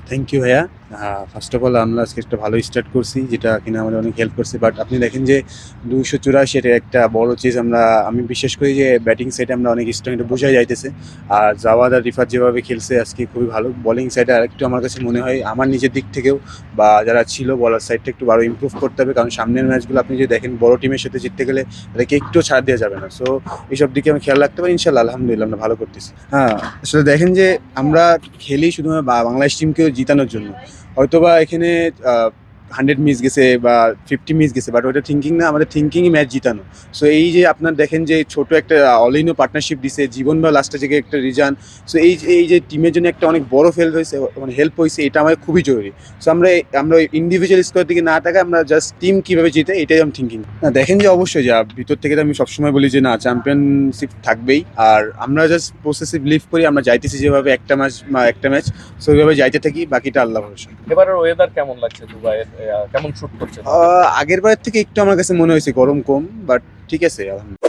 Thank you ভাইয়া। First of all আমরা আজকে একটা ভালো স্টার্ট করছি, যেটা কিনা আমাদের অনেক হেল্প করছে। বাট আপনি দেখেন যে 284 এটা একটা বড় চেজ। আমি বিশ্বাস করি যে ব্যাটিং সাইডে আমরা অনেক স্ট্রং, এটা বোঝাই যাইতেছে। আর জাওয়াদ আর রিফাত যেভাবে খেলছে আজকে খুবই ভালো। বোলিং সাইডে আরেকটু আমার কাছে মনে হয় আমার নিজের দিক থেকেও বা যারা ছিল বলার সাইডটা একটু আরও ইমপ্রুভ করতে হবে, কারণ সামনের ম্যাচগুলো আপনি যদি দেখেন বড় টিমের সাথে জিততে গেলে তাদেরকে একটু ছাড় দেওয়া যাবে না। সো এইসব দিকে আমি খেয়াল রাখতে পারি, ইনশাল্লাহ আলহামদুলিল্লাহ আমরা ভালো করতেছি। আসলে দেখেন যে আমরা খেলি শুধুমাত্র বাংলাদেশ টিমকেও জিতানোর জন্য। হয়তোবা এখানে 100 মিস গেছে বা 50 মিস গেছে, বাট ওইটা থিঙ্কিং না, আমাদের থিঙ্কিংই ম্যাচ জিতানো। সো এই যে আপনার দেখেন যে ছোট একটা অলিনো পার্টনারশিপ দিছে জীবন বা লাস্টের জায়গায় একটা রিজান। সো এই যে টিমের জন্য একটা অনেক বড় ফেল হয়েছে, মানে হেল্প হয়েছে, এটা আমাদের খুবই জরুরি। সো আমরা ইন্ডিভিজুয়াল স্কোর দিকে না তাকাই, আমরা জাস্ট টিম কীভাবে জিতে এটাই আমি থিঙ্কিং। না দেখেন যে অবশ্যই যা ভিতর থেকে তো আমি সবসময় বলি যে না, চ্যাম্পিয়নশিপ থাকবেই। আর আমরা জাস্ট প্রসেসিভ লিভ করি, আমরা যাইতেছি যেভাবে একটা ম্যাচ সো ওইভাবে যাইতে থাকি, বাকিটা আল্লাহ ভরসা। এবারের ওয়েদার কেমন লাগছে দুবাইয়ের? কেমন শুট করছে? আগের বারের থেকে একটু আমার কাছে মনে হয়েছে গরম কম, বাট ঠিক আছে আলহামদুলিল্লাহ।